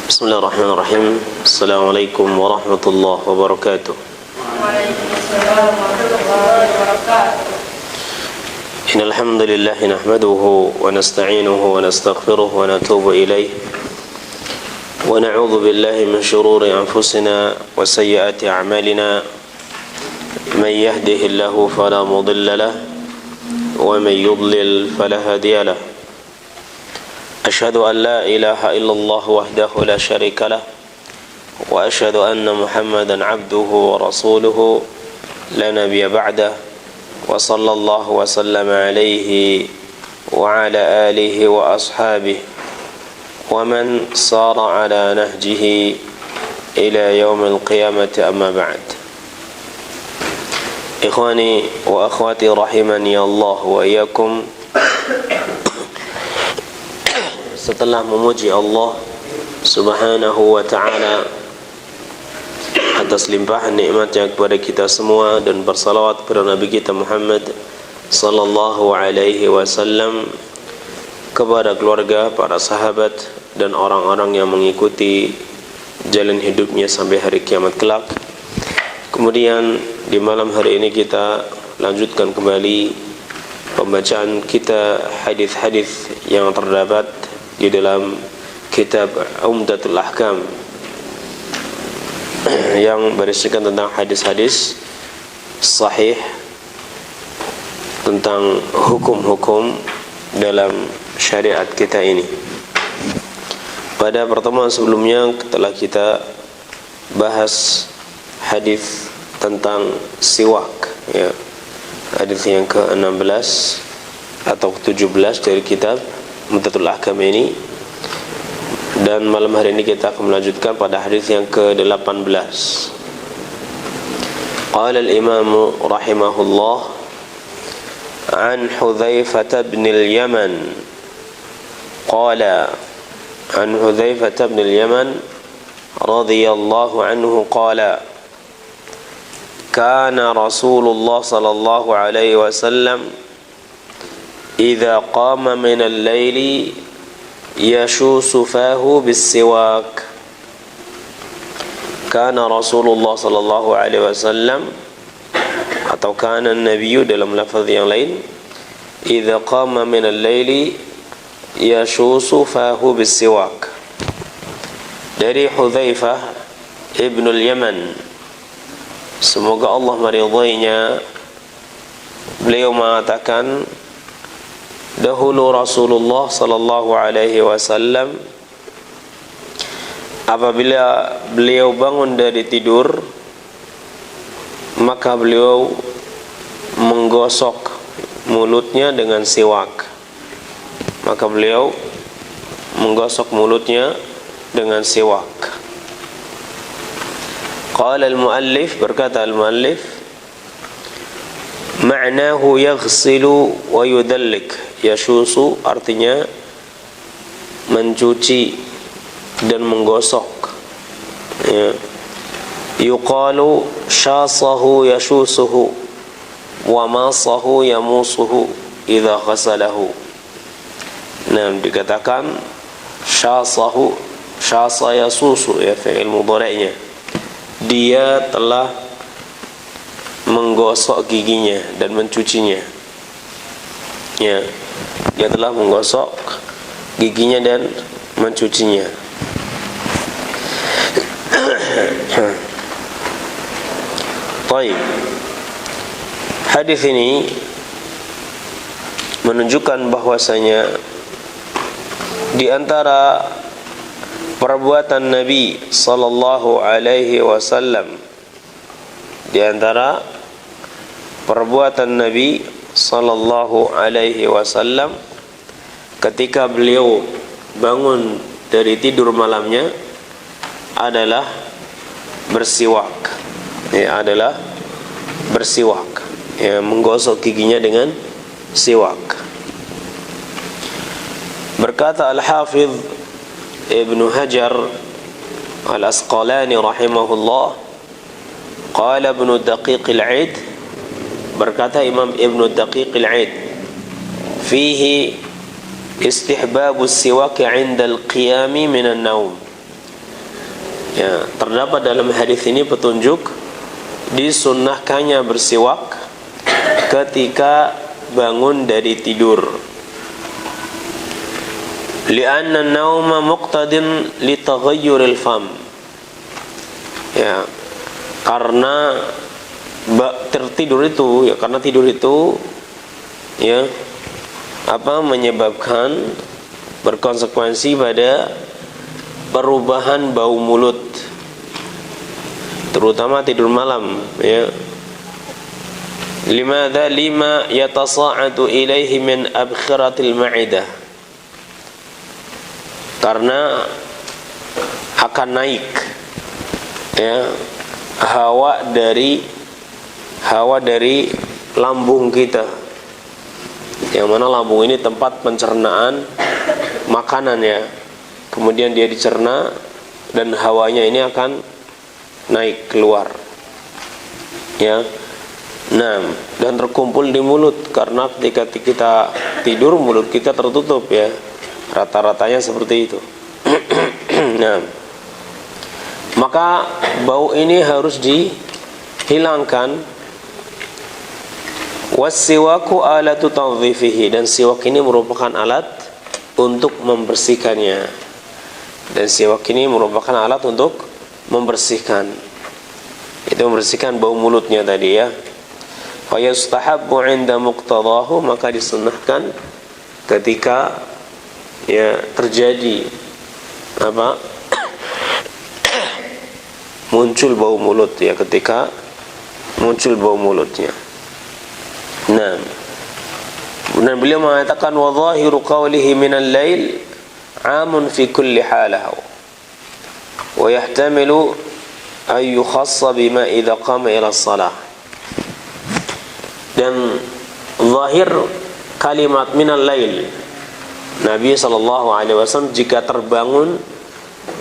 Bismillahirrahmanirrahim. Assalamualaikum warahmatullahi wabarakatuh. Waalaikumsalam warahmatullahi wabarakatuh. Innal hamdalillah nahmaduhu wa nasta'inuhu wa nastaghfiruh wa natubu ilayh wa na'udzu billahi min shururi anfusina wa sayyiati a'malina. Man yahdihillahu fala mudilla lahu wa man yudlil fala hadiya lahu. أشهد أن لا إله إلا الله وحده لا شريك له وأشهد أن محمدا عبده ورسوله لا نبي بعده وصلى الله وسلم عليه وعلى آله وأصحابه ومن صار على نهجه إلى يوم القيامة أما بعد. إخواني وأخواتي رحمني الله وإياكم. Setelah memuji Allah Subhanahu wa ta'ala atas limpahan nikmatnya kepada kita semua, dan bersalawat kepada Nabi kita Muhammad sallallahu alaihi wasallam, kepada keluarga, para sahabat, dan orang-orang yang mengikuti jalan hidupnya sampai hari kiamat kelak. Kemudian di malam hari ini kita lanjutkan kembali pembacaan kita hadis-hadis yang terdapat di dalam kitab Umdatul Ahkam yang berisikan tentang hadis-hadis sahih tentang hukum-hukum dalam syariat kita ini. Pada pertemuan sebelumnya telah kita bahas hadis tentang siwak, ya. Hadis yang ke-16 atau ke-17 dari kitab Umdatul Ahkam ini, dan malam hari ini kita akan melanjutkan pada hadis yang ke-18. Qala al-Imam rahimahullah an Hudzaifah bin al-Yaman qala an Hudzaifah bin al-Yaman radhiyallahu anhu qala kana Rasulullah sallallahu alaihi wasallam إذا قام من الليل يشوس فاه بالسواك. كان رسول الله صلى الله عليه وسلم atau kana Nabi dalam lafaz yang lain, إذا قام من الليل يشوس فاه بالسواك. Dari Hudzaifah ibnul Yaman, semoga Allah meridainya, beliau mengatakan, dahulu Rasulullah sallallahu alaihi wasallam apabila beliau bangun dari tidur, maka beliau menggosok mulutnya dengan siwak. Maka beliau menggosok mulutnya dengan siwak. Qala al-muallif, berkata al-muallif, ma'nahu yaghsilu wa yudallik. Yashusu artinya mencuci dan menggosok, ya. Yuqalu syasahu yashusuhu wa masahu yamusuhu idza ghasalahu. Nah, dikatakan syasahu, syasa yasusu, ya, fi'il mudhari'nya, dia telah menggosok giginya dan mencucinya, ya. Dia telah menggosok giginya dan mencucinya. Baik. Hadis ini menunjukkan bahwasanya di antara perbuatan Nabi sallallahu alaihi wasallam, di antara perbuatan Nabi sallallahu alaihi wasallam ketika beliau bangun dari tidur malamnya adalah bersiwak, ya, adalah bersiwak, ya, menggosok giginya dengan siwak. Berkata Al-Hafidh Ibnu Hajar Al-Asqalani rahimahullah, qala Ibnu Daqiq al-Aid, berkata Imam Ibnu Daqiq al-Aid, fihi istihbabu siwak 'inda al-qiyami min an-naum. Ya, terdapat dalam hadis ini petunjuk disunnahkannya bersiwak ketika bangun dari tidur. Li'anna an-nauma muqtadin li taghayyuril fam. Ya, karena tertidur itu, ya karena tidur itu ya menyebabkan berkonsekuensi pada perubahan bau mulut, terutama tidur malam, ya. Limadha lima yatasa'adu ilaihi min abkhiratil ma'idah, karena akan naik ya hawa dari lambung kita, yang mana lambung ini tempat pencernaan makanan ya. Kemudian dia dicerna dan hawanya ini akan naik keluar ya. Nah, dan terkumpul di mulut, karena ketika kita tidur mulut kita tertutup ya. Rata-ratanya seperti itu. Nah, maka bau ini harus dihilangkan. Wassiwaku alatu tadhifihi, dan siwak ini merupakan alat untuk membersihkannya. Dan siwak ini merupakan alat untuk membersihkan. Itu membersihkan bau mulutnya tadi ya. Fa yustahabbu 'inda muqtadahu, maka disunnahkan ketika ya terjadi muncul bau mulut ya, ketika muncul bau mulutnya. Nah, dan beliau mengatakan wa dhahiru qawlihi minal lail 'amun fi kulli halah wa yahtamilu an yukhassa bima idza qama ila shalah. Dan zahir kalimat minal lail, Nabi SAW jika terbangun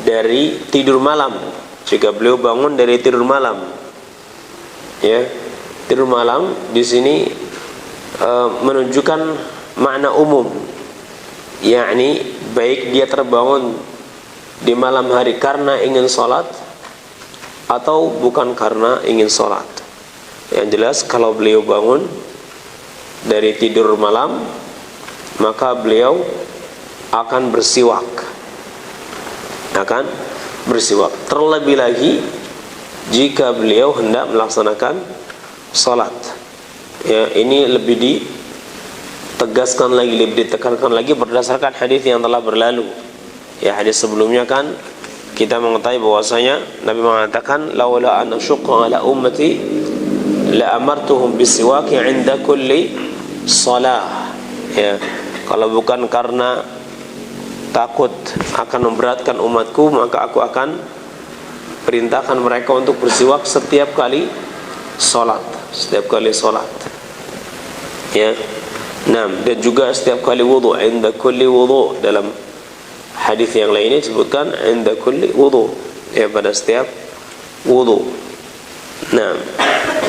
dari tidur malam, jika beliau bangun dari tidur malam, ya, tidur malam di sini menunjukkan makna umum, yakni baik dia terbangun di malam hari karena ingin sholat atau bukan karena ingin sholat. Yang jelas kalau beliau bangun dari tidur malam, maka beliau akan bersiwak, terlebih lagi jika beliau hendak melaksanakan salat. Ya, ini lebih ditegaskan lagi, lebih ditekankan lagi berdasarkan hadis yang telah berlalu. Ya, hadis sebelumnya kan kita mengetahui bahwasanya Nabi mengatakan laula an asyqa ala ummati la amartuhum bisiwaki 'inda kulli shalah. Ya, kalau bukan karena takut akan memberatkan umatku, maka aku akan perintahkan mereka untuk bersiwak setiap kali salat, ya. Nah, dan juga setiap kali wudu, 'inda kulli wudu. Dalam hadis yang lainnya disebutkan 'inda kulli wudu, ya, pada setiap wudu. Nah,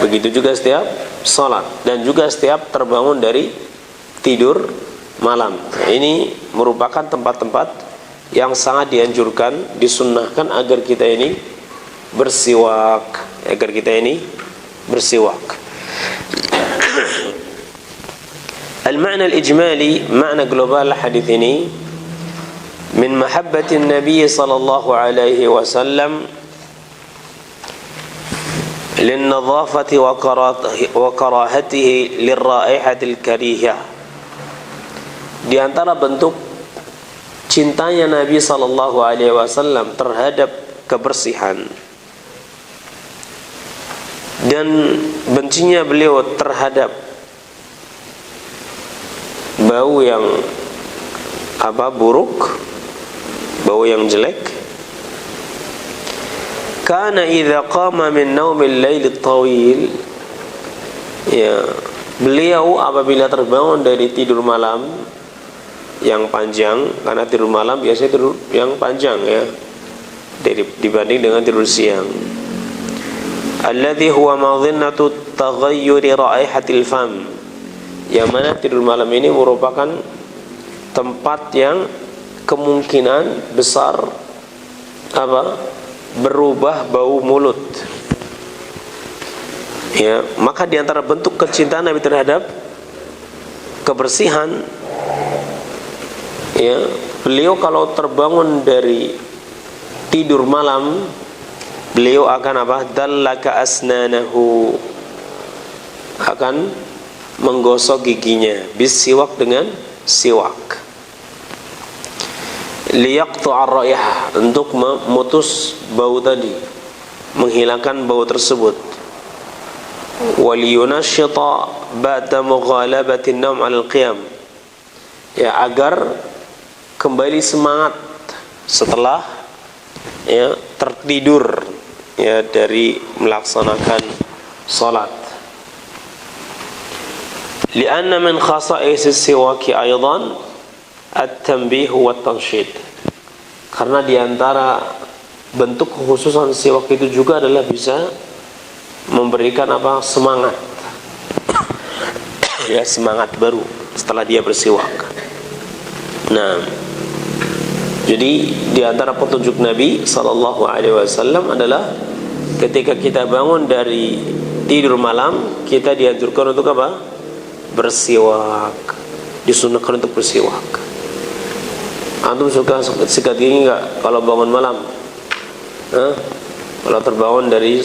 begitu juga setiap salat dan juga setiap terbangun dari tidur malam. Ini merupakan tempat-tempat yang sangat dianjurkan, disunnahkan agar kita ini bersiwak, Al-ma'na al-ijmali, makna global hadis ini, min mahabbatin Nabi sallallahu alaihi wasallam lin-nadhafati wa karahatihi lir-ra'ihatil karihah. Di antara bentuk cintanya Nabi sallallahu alaihi wasallam terhadap kebersihan dan bencinya beliau terhadap bau yang buruk, bau yang jelek. Kana idza qama min naumil lailil tawil, ya, beliau apabila terbangun dari tidur malam yang panjang, karena tidur malam biasanya tidur yang panjang ya, dibanding dengan tidur siang. Alladhi huwa madhinnatu taghayyuri raihatil fam, yang mana tidur malam ini merupakan tempat yang kemungkinan besar berubah bau mulut. Ya, maka di antara bentuk kecintaan Nabi terhadap kebersihan, ya, beliau kalau terbangun dari tidur malam, beliau akan apa? Dallaka asnanahu, akan menggosok giginya bisiwak, dengan siwak, liyaqtu'a ar-raihah, untuk memutus bau tadi, menghilangkan bau tersebut, waliyunashita ba'da mughalabati an-nawm 'ala al-qiyam, ya, agar kembali semangat setelah, ya, tertidur, ya, dari melaksanakan salat. Lianna min khasa'is as-siwaki aidan at-tanbih wa at-tanshid, karena diantara bentuk kekhususan siwak itu juga adalah bisa memberikan apa? Semangat. Ya, semangat baru setelah dia bersiwak. Nah, jadi diantara petunjuk Nabi Sallallahu Alaihi Wasallam adalah ketika kita bangun dari tidur malam, kita dianjurkan untuk apa? Bersiwak. Disunahkan untuk bersiwak. Antum suka sikat gigi nggak kalau bangun malam? Kalau terbangun dari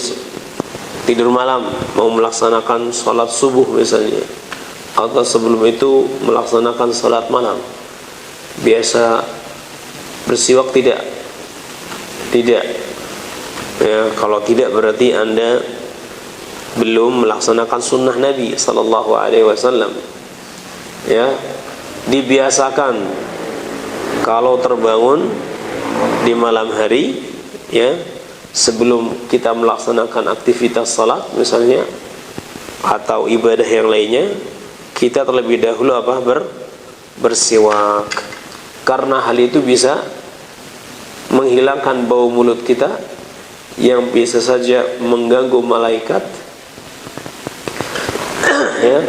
tidur malam, mau melaksanakan sholat subuh misalnya, atau sebelum itu melaksanakan sholat malam, biasa bersiwak tidak? Tidak. Ya, kalau tidak berarti Anda belum melaksanakan sunnah Nabi Sallallahu Alaihi Wasallam. Ya, dibiasakan kalau terbangun di malam hari, ya, sebelum kita melaksanakan aktivitas salat misalnya atau ibadah yang lainnya, kita terlebih dahulu apa? Bersiwak. Karena hal itu bisa menghilangkan bau mulut kita yang bisa saja mengganggu malaikat, ya,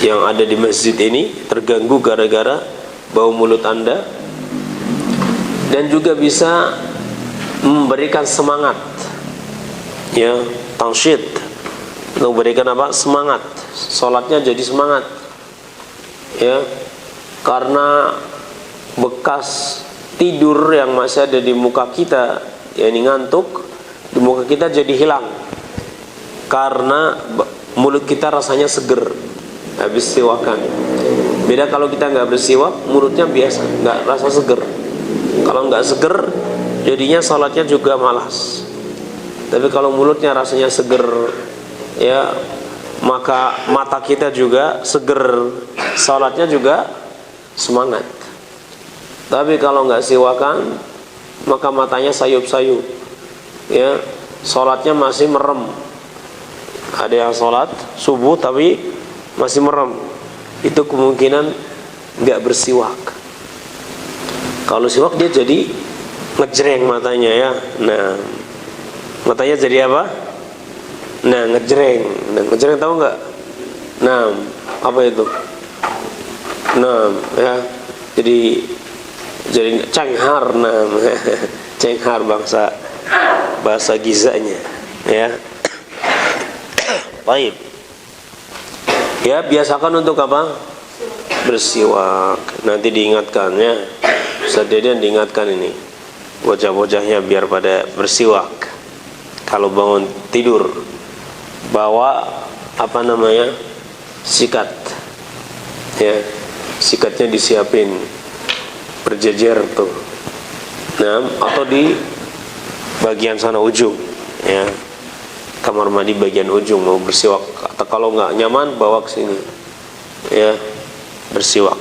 yang ada di masjid ini terganggu gara-gara bau mulut Anda, dan juga bisa memberikan semangat, ya, tansyid, untuk memberikan apa? Semangat, sholatnya jadi semangat, ya, karena bekas tidur yang masih ada di muka kita, ya, ini ngantuk di muka kita jadi hilang karena mulut kita rasanya seger habis siwakan. Beda kalau kita nggak bersiwak, mulutnya biasa, nggak rasa seger. Kalau nggak seger, jadinya salatnya juga malas. Tapi kalau mulutnya rasanya seger, ya, maka mata kita juga seger, salatnya juga semangat. Tapi kalau nggak siwakan, maka matanya sayup-sayup, ya, salatnya masih merem. Ada yang salat subuh tapi masih merem, itu kemungkinan nggak bersiwak. Kalau siwak dia jadi ngejreng matanya, ya. Nah, matanya jadi apa? Nah, ngejreng. Nah, ngejreng tahu nggak? Nah, apa itu? Nah, ya, jadi cenghar. Nah, cenghar bahasa gizanya, ya. Baik. Ya, biasakan untuk apa? Bersiwak. Nanti diingatkan, ya. Ustaz Deden diingatkan ini bocah-bocahnya biar pada bersiwak kalau bangun tidur. Bawa apa namanya? Sikat. Ya. Sikatnya disiapin berjejer tuh. Nah, atau di bagian sana ujung, ya. Kamar mandi bagian ujung mau bersiwak, atau kalau nggak nyaman bawa ke sini, ya, bersiwak.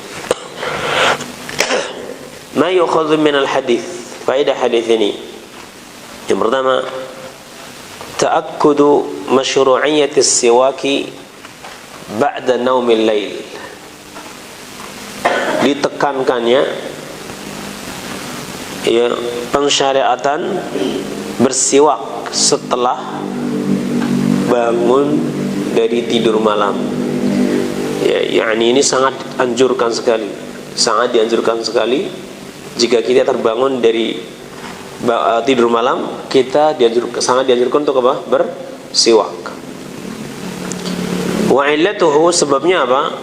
Ma yukhadhu min al-hadith, faedah hadis ini. Yang pertama, ta'akkudu masyru'iyyati as-siwaki ba'da naumil lail. Ditekankannya, ya, pensyariatan bersiwak setelah bangun dari tidur malam. Ya, yakni ini sangat anjurkan sekali, sangat dianjurkan sekali jika kita terbangun dari tidur malam, kita sangat dianjurkan untuk apa? Bersiwak. Wa illatuhu, sebabnya apa?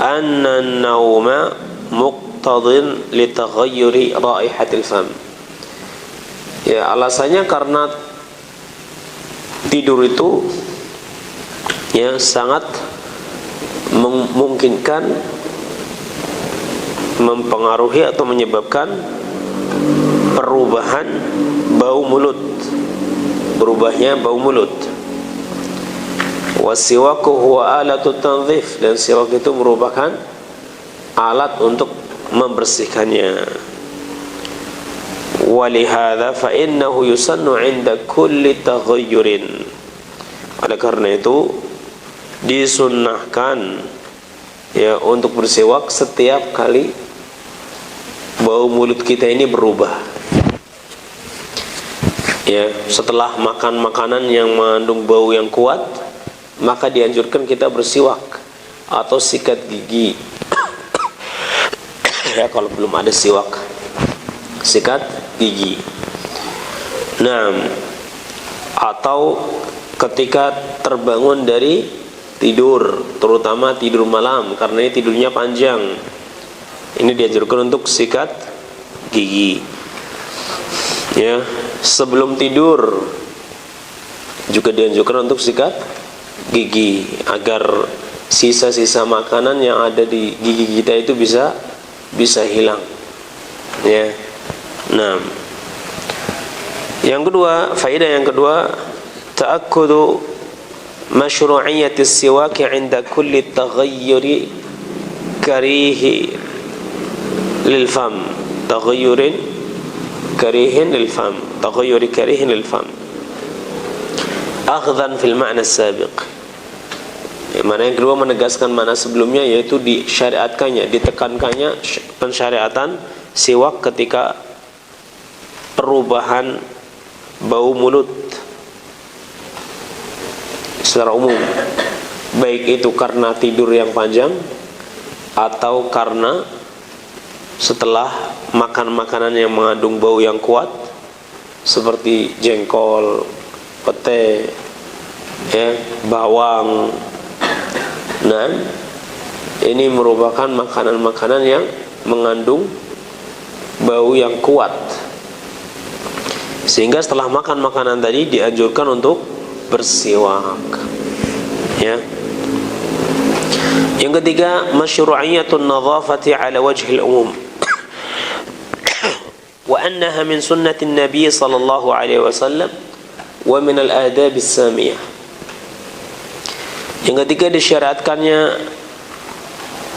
Anna an-nauma muqtadin li taghayyuri raihatil fam. Ya, alasannya karena tidur itu ya sangat memungkinkan mempengaruhi atau menyebabkan perubahan bau mulut, berubahnya bau mulut. Wasiwaku huwa alatut tanzif, dan siwak itu merupakan alat untuk membersihkannya. Walihada fa innahu yusannu 'inda kulli taghayyurin. Oleh karena itu disunnahkan ya untuk bersiwak setiap kali bau mulut kita ini berubah. Ya, setelah makan makanan yang mengandung bau yang kuat, maka dianjurkan kita bersiwak atau sikat gigi. Ya, kalau belum ada siwak, sikat gigi. Nah, atau ketika terbangun dari tidur, terutama tidur malam, karena ini tidurnya panjang, ini dianjurkan untuk sikat gigi. Ya, sebelum tidur juga dianjurkan untuk sikat gigi agar sisa-sisa makanan yang ada di gigi kita itu bisa hilang. Ya. Nah, yang kedua, faedah yang kedua, ta'akkudu masyru'iyyati siwak 'inda kulli taghayyuri karihi lil fam. Taghayyurin karihin lil fam. Taghayyuri karihin lil fam. Akhdhan fil ma'na as-sabiq. Mana yang kedua menegaskan mana sebelumnya, yaitu disyariatkannya, ditekankannya pensyariatan siwak ketika perubahan bau mulut secara umum, baik itu karena tidur yang panjang atau karena setelah makan makanan yang mengandung bau yang kuat seperti jengkol, pete, ya, bawang. Nah, ini merupakan makanan-makanan yang mengandung bau yang kuat, sehingga setelah makan makanan tadi dianjurkan untuk bersiwak. Ya. Yang ketiga, masyru'iyyatun nadhafati ala wajhil umum. Wa annaha min sunnatin Nabi sallallahu alaihi wasallam wa min al-adab as-samiyah. Yang ketiga, disyariatkannya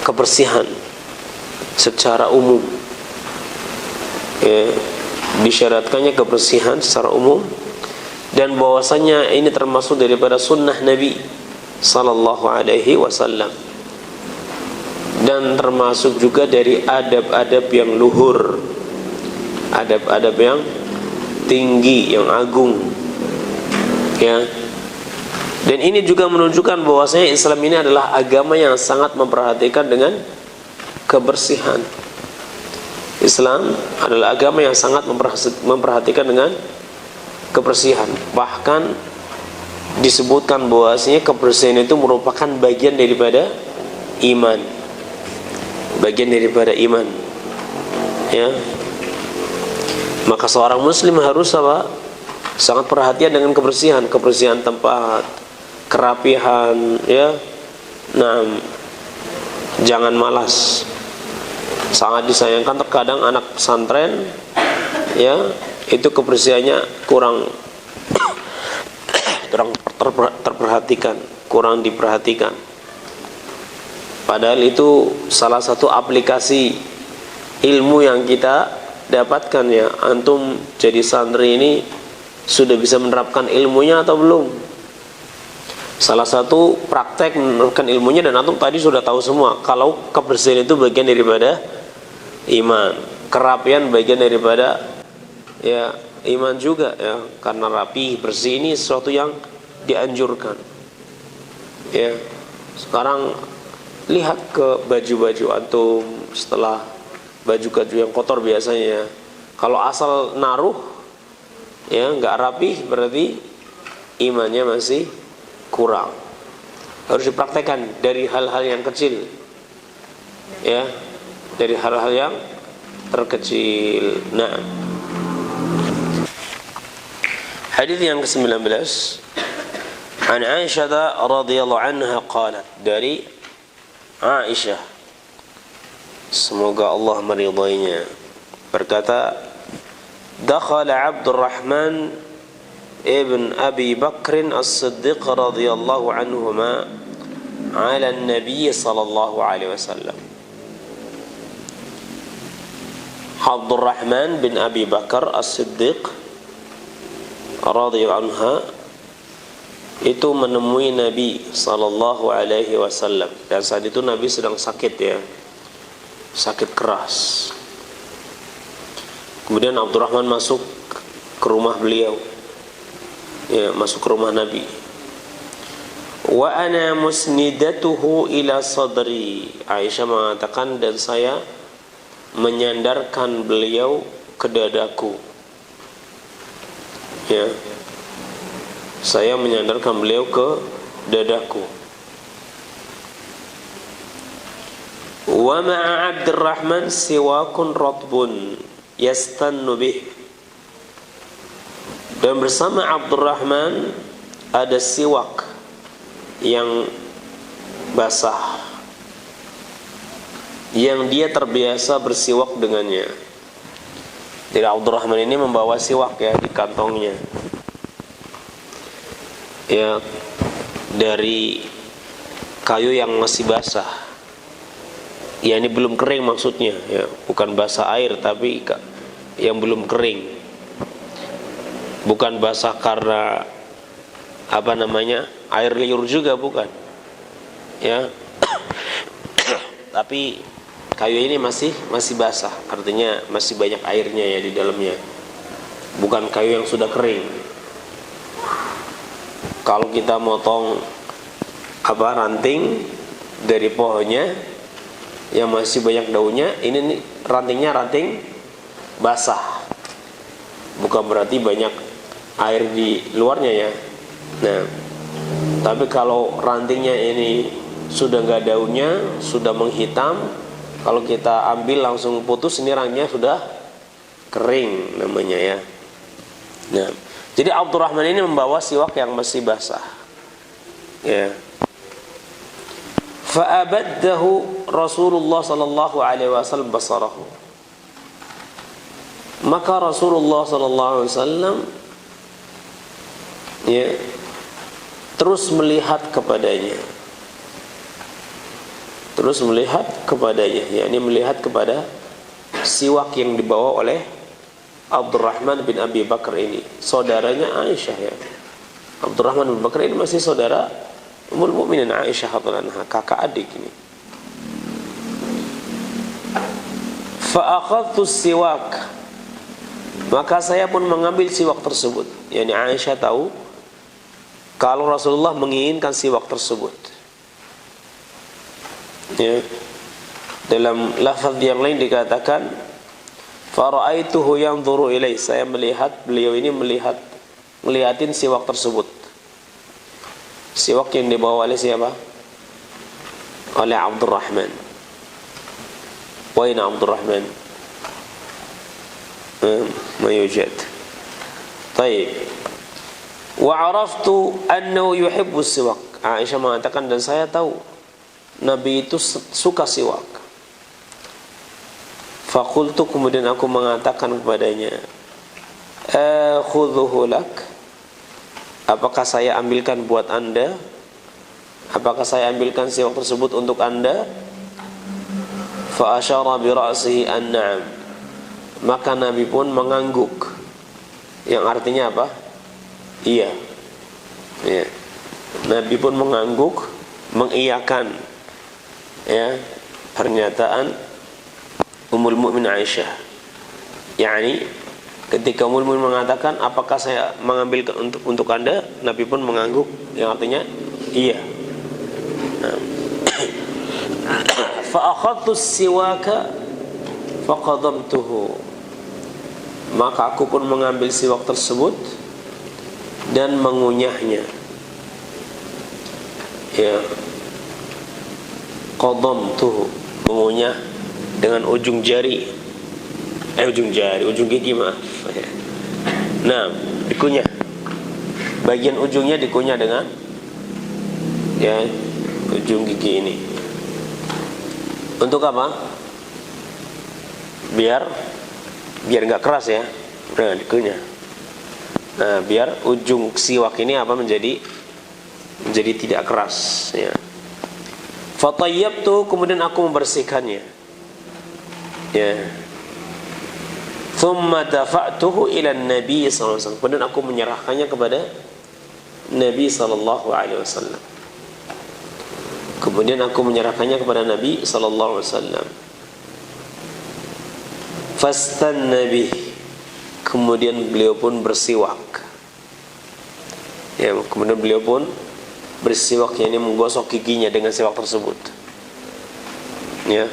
kebersihan secara umum. Ya, disyariatkannya kebersihan secara umum, dan bahwasanya ini termasuk daripada sunnah Nabi sallallahu alaihi wasallam, dan termasuk juga dari adab-adab yang luhur, adab-adab yang tinggi, yang agung. Ya. Dan ini juga menunjukkan bahwasanya Islam ini adalah agama yang sangat memperhatikan dengan kebersihan. Islam adalah agama yang sangat memperhatikan dengan kebersihan. Bahkan disebutkan bahwasanya kebersihan itu merupakan bagian daripada iman. Bagian daripada iman. Ya. Maka seorang muslim harus apa? Sangat perhatian dengan kebersihan, kebersihan tempat, kerapihan, ya. Nah, jangan malas. Sangat disayangkan terkadang anak pesantren, ya, itu kebersihannya kurang terperhatikan, kurang diperhatikan. Padahal itu salah satu aplikasi ilmu yang kita dapatkan, ya. Antum jadi santri ini sudah bisa menerapkan ilmunya atau belum? Salah satu praktek menerapkan ilmunya, dan antum tadi sudah tahu semua kalau kebersihan itu bagian daripada iman, kerapian bagian daripada, ya, iman juga, ya, karena rapi bersih ini sesuatu yang dianjurkan. Ya, sekarang lihat ke baju-baju antum, setelah baju-baju yang kotor biasanya, Kalau asal naruh ya nggak rapih, berarti imannya masih kurang. Harus dipraktekkan dari hal-hal yang kecil, ya, dari hal-hal yang terkecil. Nah, hadis yang ke-19, an Aisyah radhiyallahu anha qalat, dari Aisyah, semoga Allah meridainya, berkata, dakhala Abdurrahman ibn Abi Bakr as-Siddiq radhiyallahu anhuma ala an-nabiy sallallahu alaihi wasallam. Abdurrahman bin Abi Bakar as-Siddiq radhiyallahu anha itu menemui Nabi sallallahu alaihi wasallam, dan saat itu Nabi sedang sakit, ya, sakit keras. Kemudian Abdurrahman masuk ke rumah beliau, ya, masuk ke rumah Nabi. Wa ana musnidatuhu ila sadri. Aisyah mengatakan, dan saya menyandarkan beliau ke dadaku, ya, saya menyandarkan beliau ke dadaku. Wa ma'a Abdurrahman siwakun ratbun yastannu bih. Dan bersama Abdurrahman ada siwak yang basah, yang dia terbiasa bersiwak dengannya. Jadi Abdurrahman ini membawa siwak, ya, di kantongnya, ya, dari kayu yang masih basah. Ya, ini belum kering maksudnya, ya, bukan basah air, tapi yang belum kering. Bukan basah karena air liur juga, bukan, ya. Tapi kayu ini masih basah, artinya masih banyak airnya, ya, di dalamnya. Bukan kayu yang sudah kering. Kalau kita motong ranting dari pohonnya yang masih banyak daunnya, ini nih, rantingnya ranting basah, bukan berarti banyak air di luarnya, ya. Nah, tapi kalau rantingnya ini sudah nggak daunnya, sudah menghitam, kalau kita ambil langsung putus, ini rantingnya sudah kering namanya, ya. Nah, jadi Abdurrahman ini membawa siwak yang masih basah, ya. Fa'abaddahu Rasulullah sallallahu alaihi wasallam basarahu. Maka Rasulullah sallallahu alaihi wasallam, ya, terus melihat kepadanya. Terus melihat kepadanya, yakni melihat kepada siwak yang dibawa oleh Abdurrahman bin Abi Bakar ini, saudaranya Aisyah, ya. Abdurrahman bin Bakar ini masih saudara Ummul Mukminin Aisyah radhiyallahu anha, kakak adik ini. Fa akhadtu siwak, maka saya pun mengambil siwak tersebut. Yani Aisyah tahu kalau Rasulullah menginginkan siwak tersebut, ya. Dalam lafaz yang lain dikatakan, fara'aituhu yanzuru ilai, saya melihat beliau ini ngeliatin siwak tersebut. Siwak yang dibawa oleh siapa? Oleh Abdurrahman. Wa ina Abdurrahman? Ma yujad. Baik. Wa araftu annahu yuhibbu siwak. Aisyah mengatakan, dan saya tahu Nabi itu suka siwak. Faqultu, kemudian aku mengatakan kepadanya, khudhuhu lak, apakah saya ambilkan buat anda? Apakah saya ambilkan siwak tersebut untuk anda? Fa asyara bi ra'sihi an-na'am, maka Nabi pun mengangguk, yang artinya apa? Iya, ya. Nabi pun mengangguk, mengiyakan, ya, pernyataan Ummul Mukminin Aisyah. Yani ketika Ummul Mukminin mengatakan, apakah saya mengambil untuk anda? Nabi pun mengangguk, yang artinya iya. Fa akhadtu siwaka faqadamtuhu, maka aku pun mengambil siwak tersebut dan mengunyahnya. Ya, qadamtuhu, mengunyah dengan ujung jari, ujung gigi, maaf. Nah, dikunyah. Bagian ujungnya dikunyah dengan ya ujung gigi ini. Untuk apa? Biar nggak keras ya. Nah, dikunyah. Nah, biar ujung siwak ini apa menjadi tidak keras ya. Fatayyabtu, kemudian aku membersihkannya. Ya. Thumma dafa'tuhu ila Nabi sallallahu alaihi wasallam. Kemudian aku menyerahkannya kepada Nabi sallallahu alaihi wasallam. Kemudian aku menyerahkannya kepada Nabi sallallahu alaihi wasallam. Fastanna bih, kemudian beliau pun bersiwak. Ya, kemudian beliau pun bersiwak, yakni menggosok giginya dengan siwak tersebut. Ya.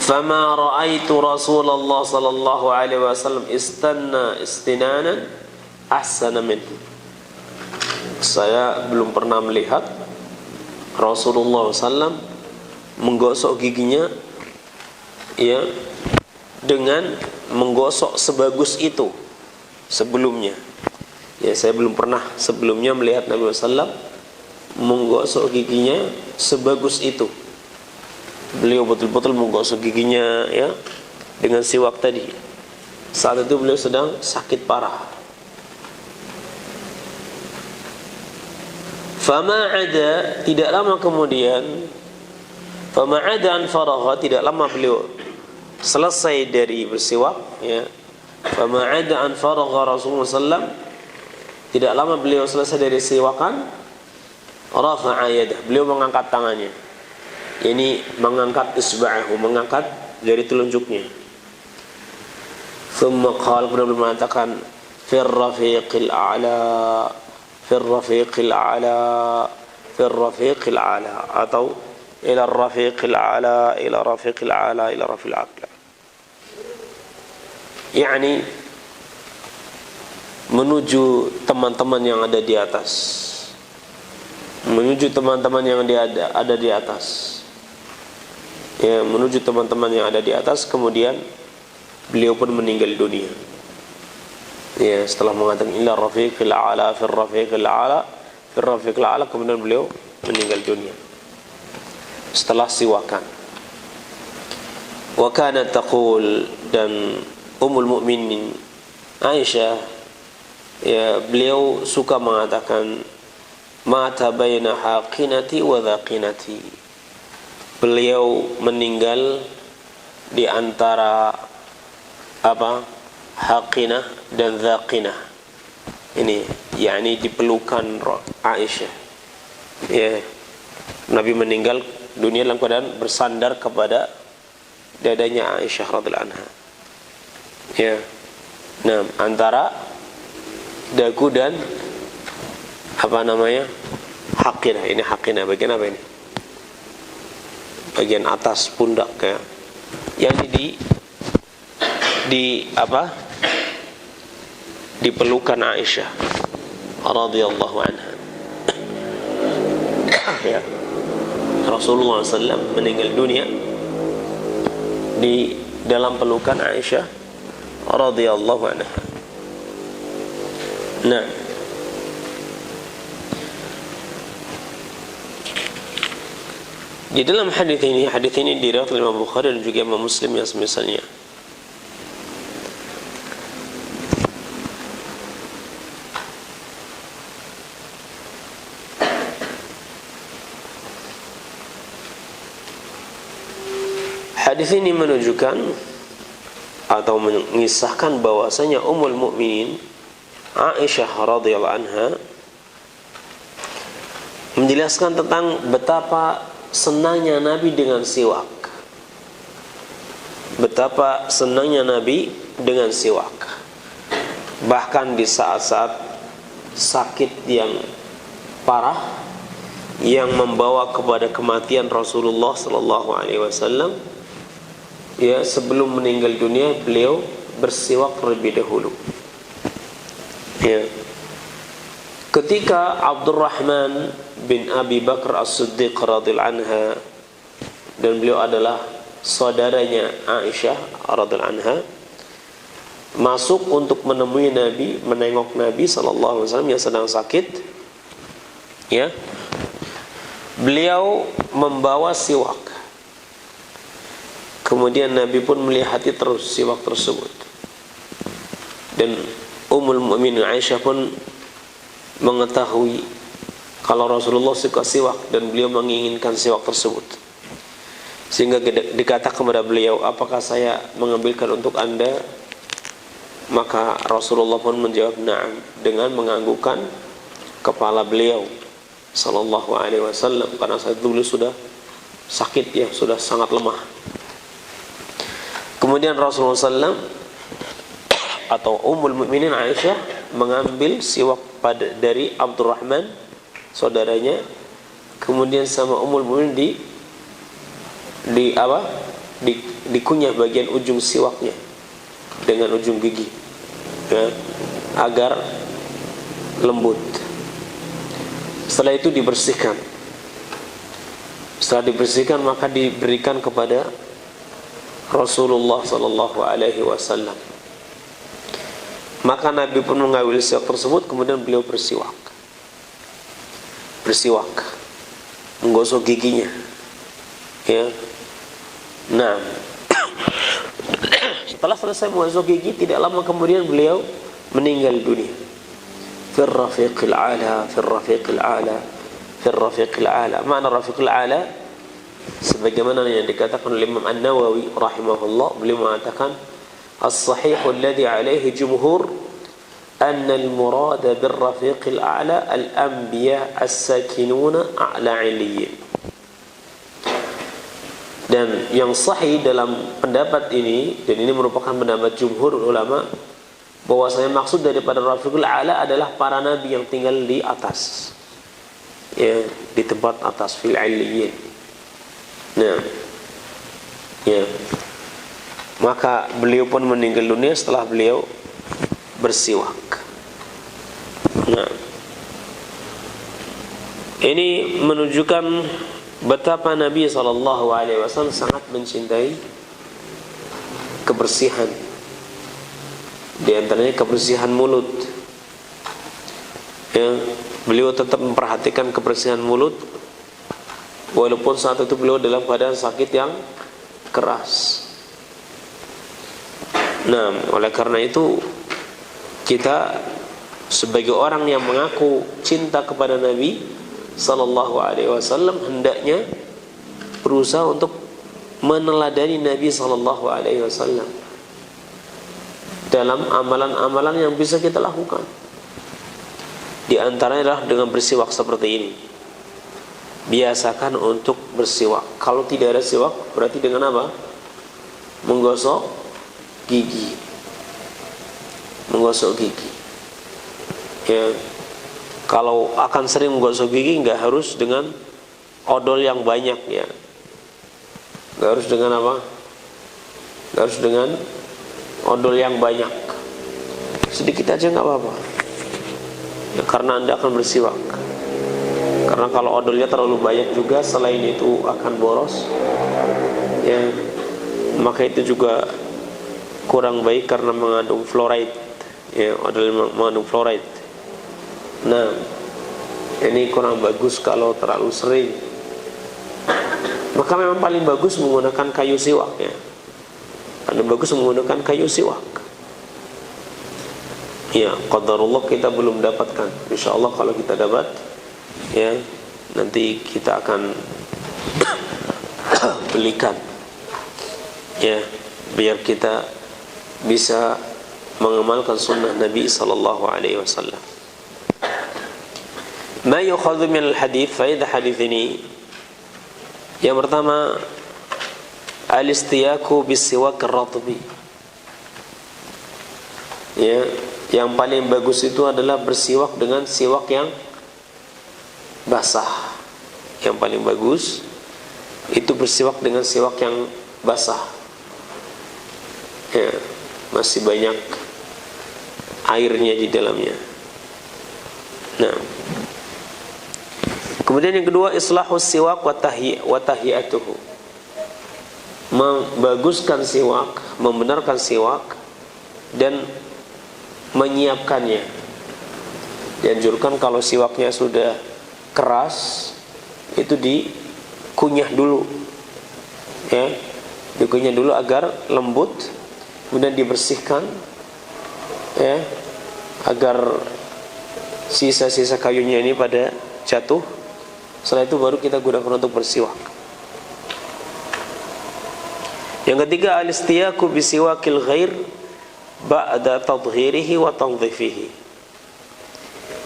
Fama ra'aitu Rasulullah sallallahu alaihi wasallam istanna istinanan ahsana minhu. Saya belum pernah melihat Rasulullah SAW menggosok giginya ya dengan menggosok sebagus itu sebelumnya. Ya, saya belum pernah sebelumnya melihat Nabi SAW menggosok giginya sebagus itu. Beliau betul-betul menggosok giginya ya dengan siwak tadi. Saat itu beliau sedang sakit parah. Fama ada, tidak lama kemudian, fama ada an faragha, tidak lama beliau selesai dari bersiwak ya. Fama ada an faragha Rasulullah sallam, tidak lama beliau selesai dari siwakan, rafa'a yadah, beliau mengangkat tangannya. Ini mengangkat isba'ahu, mengangkat jari telunjuknya. Thumma qala, kemudian beliau mengatakan fir rafiqil a'la, fir rafiqil a'la, fir rafiqil a'la, atau ila rafiqil a'la, ila rafiqil a'la, ila rafiqil a'la. Yani menuju teman-teman yang ada di atas, menuju teman-teman yang ada di atas. Ya, menuju teman-teman yang ada di atas. Kemudian beliau pun meninggal dunia. Ya, setelah mengatakan ila rafiqil a'la, fir rafiqil a'la, fir rafiqil a'la, kemudian beliau meninggal dunia setelah siwakan. Wa kanat taqul, dan Ummul Mukminin Aisyah ya, beliau suka mengatakan mata baina haqinati wa dhaqinati. Beliau meninggal di antara apa? Haqinah dan dhaqinah. Ini yakni di pelukan Aisyah. Ya. Nabi meninggal dunia dalam keadaan bersandar kepada dadanya Aisyah radhiyallahu anha. Ya. Nah, antara dagu dan apa namanya? Haqinah. Ini haqinah bagian apa ini? Bagian atas pundak ya. Yang ini di apa? Di pelukan Aisyah radhiyallahu anha. Ya. Rasulullah SAW meninggal dunia di dalam pelukan Aisyah radhiyallahu anha. Nah, di dalam hadis ini diriwayatkan oleh Imam Bukhari dan juga Imam Muslim yang semisalnya. Hadis ini menunjukkan atau mengisahkan bahwasanya Ummul Mukminin Aisyah radhiyallahu anha menjelaskan tentang betapa senangnya Nabi dengan siwak. Betapa senangnya Nabi dengan siwak. Bahkan di saat-saat sakit yang parah yang membawa kepada kematian Rasulullah sallallahu alaihi wasallam, ya sebelum meninggal dunia beliau bersiwak terlebih dahulu. Ya. Ketika Abdurrahman bin Abi Bakar As-Siddiq radhiyallahu anha, dan beliau adalah saudaranya Aisyah radhiyallahu anha, masuk untuk menemui Nabi, menengok Nabi sallallahu alaihi wasallam yang sedang sakit, ya. Beliau membawa siwak. Kemudian Nabi pun melihati terus siwak tersebut. Dan Ummul Mukminin Aisyah pun mengetahui kalau Rasulullah suka siwak dan beliau menginginkan siwak tersebut. Sehingga dikatakan kepada beliau, apakah saya mengambilkan untuk anda? Maka Rasulullah pun menjawab na'am, dengan menganggukkan kepala beliau sallallahu alaihi wasallam, karena saat itu beliau sudah sakit, ya, sudah sangat lemah. Kemudian Rasulullah SAW atau Ummul Mukminin Aisyah mengambil siwak dari Abdurrahman saudaranya, kemudian sama Ummul Mukminin dikunyah bagian ujung siwaknya dengan ujung gigi, ya, agar lembut. Setelah itu dibersihkan. Setelah dibersihkan maka diberikan kepada Rasulullah sallallahu alaihi wasallam. Maka Nabi pun mengambil siwak tersebut, kemudian beliau bersiwak, menggosok giginya, ya. Nah, setelah selesai menggosok gigi, tidak lama kemudian beliau meninggal dunia. Fir rafiqil a'la, fir rafiqil a'la, fir rafiqil a'la. Makna rafiqil a'la sebagaimana yang dikatakan oleh Imam An-Nawawi rahimahullah, beliau mengatakan as-sahih alladhi alaihi jumhur anna al-murad bir rafiqil a'la al-anbiya as-sakinuna a'la 'iliyyin. Dan yang sahih dalam pendapat ini, dan ini merupakan pendapat jumhur ulama, bahwasanya maksud daripada rafiqul a'la adalah para nabi yang tinggal di atas, ya, di tempat atas, fil 'iliyyin. Nah, ya, maka beliau pun meninggal dunia setelah beliau bersiwak. Nah, ini menunjukkan betapa Nabi SAW sangat mencintai kebersihan. Di antaranya kebersihan mulut, ya, beliau tetap memperhatikan kebersihan mulut walaupun saat itu beliau dalam keadaan sakit yang keras. Nah, oleh karena itu kita sebagai orang yang mengaku cinta kepada Nabi sallallahu alaihi wasallam hendaknya berusaha untuk meneladani Nabi sallallahu alaihi wasallam dalam amalan-amalan yang bisa kita lakukan. Di antaranya adalah dengan bersiwak seperti ini. Biasakan untuk bersiwak. Kalau tidak ada siwak, berarti dengan apa? Menggosok gigi. Menggosok gigi. Ya. Kalau akan sering menggosok gigi, nggak harus dengan odol yang banyak, ya. Nggak harus dengan apa? Nggak harus dengan odol yang banyak. Sedikit aja nggak apa-apa, ya, karena Anda akan bersiwak. Karena kalau odolnya terlalu banyak juga, selain itu akan boros, ya, maka itu juga kurang baik karena mengandung fluoride, ya, odol mengandung fluoride. Nah, ini kurang bagus kalau terlalu sering. Maka memang paling bagus menggunakan kayu siwak, ya. Paling bagus menggunakan kayu siwak. Ya, qadarullah kita belum dapatkan. Insyaallah kalau kita dapat, ya, nanti kita akan belikan, ya, biar kita bisa mengamalkan sunnah Nabi sallallahu alaihi wasallam. Ma yukhadhu min al-hadith, faedah hadith ini yang pertama, al-istiyaku bis-siwak ar-ratbi. Ya, yang paling bagus itu adalah bersiwak dengan siwak yang basah. Yang paling bagus itu bersiwak dengan siwak yang basah. ya, masih banyak airnya di dalamnya. Nah, kemudian yang kedua, islahus siwak wa tahiyatuhu, membaguskan siwak, membenarkan siwak dan menyiapkannya. Dianjurkan kalau siwaknya sudah keras itu dikunyah dulu, ya, dikunyah dulu agar lembut, kemudian dibersihkan, ya, agar sisa-sisa kayunya ini pada jatuh. Setelah itu baru kita gunakan untuk bersiwak. Yang ketiga, al-istiyaku bisiwakil ghair ba'da tadhhirihi wa tanzifihi.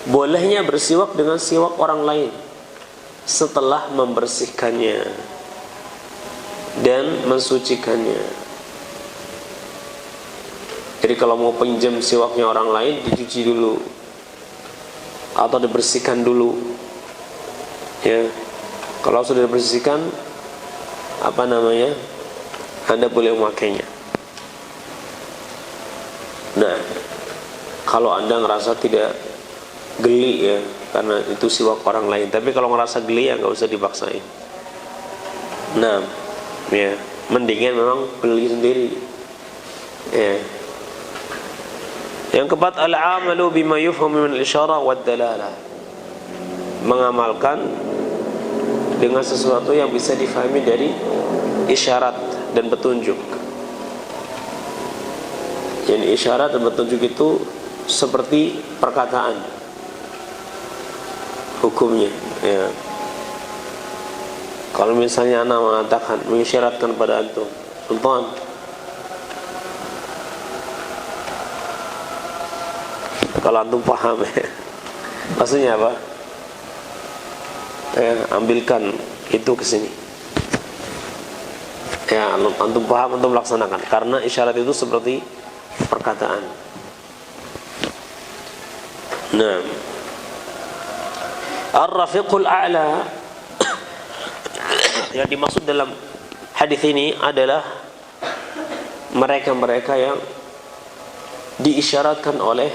Bolehnya bersiwak dengan siwak orang lain setelah membersihkannya dan mensucikannya. Jadi kalau mau pinjam siwaknya orang lain, dicuci dulu atau dibersihkan dulu, ya. Kalau sudah dibersihkan, Anda boleh memakainya. Nah, kalau Anda ngerasa tidak geli, ya, karena itu siwak orang lain. Tapi kalau ngerasa geli, ya nggak usah dipaksain. Nah, ya, mendingan memang beli sendiri, ya. Yang keempat, al-amalu bima yufhamu min al-isyarah wad dalalah, mengamalkan dengan sesuatu yang bisa difahami dari isyarat dan petunjuk. Jadi isyarat dan petunjuk itu seperti perkataan hukumnya, ya. Kalau misalnya anak mengatakan, mengisyaratkan pada antum, Sultan, kalau antum paham, ya, maksudnya apa? Ya, ambilkan itu ke sini. Ya, antum paham, antum laksanakan. Karena isyarat itu seperti perkataan. Nah, ar-rafiqul a'la yang dimaksud dalam hadis ini adalah mereka-mereka yang diisyaratkan oleh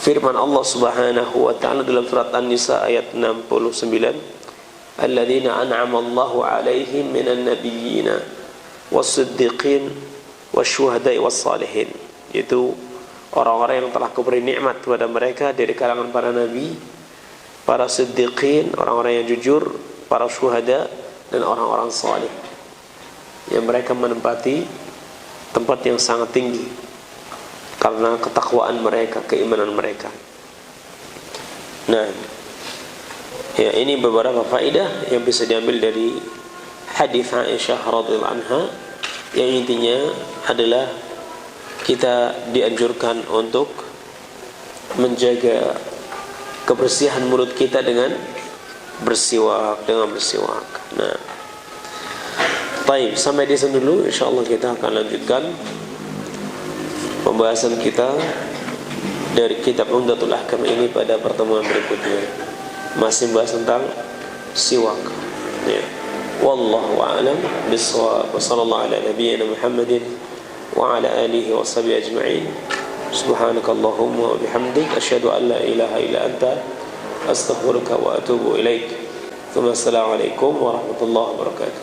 firman Allah Subhanahu wa taala dalam surat An-Nisa ayat 69, alladzina an'ama Allahu 'alaihim minan nabiyyina was-siddiqin wasyuhada'i was-salihin. Itu orang-orang yang telah kuberi nikmat kepada mereka dari kalangan para nabi, para siddiqin, orang-orang yang jujur, para syuhada, dan orang-orang salih, yang mereka menempati tempat yang sangat tinggi karena ketakwaan mereka, keimanan mereka. Nah, ya, ini beberapa faedah yang bisa diambil dari hadis Aisyah radhiyallahu anha, yang intinya adalah kita dianjurkan untuk menjaga kebersihan mulut kita dengan bersiwak, Nah, baik, sampai di sini dulu. Insyaallah kita akan lanjutkan pembahasan kita dari kitab Umdatul Ahkam ini pada pertemuan berikutnya. Masih bahas tentang siwak, ya. Wallahu a'lam bissawab. Wa sallallahu ala nabiyyina Muhammadin wa ala alihi wa sahbihi ajma'in. Subhanakallahumma wa bihamdik asyhadu an la ilaha illa anta astaghfiruka wa atubu ilaik. Assalamualaikum warahmatullahi wabarakatuh.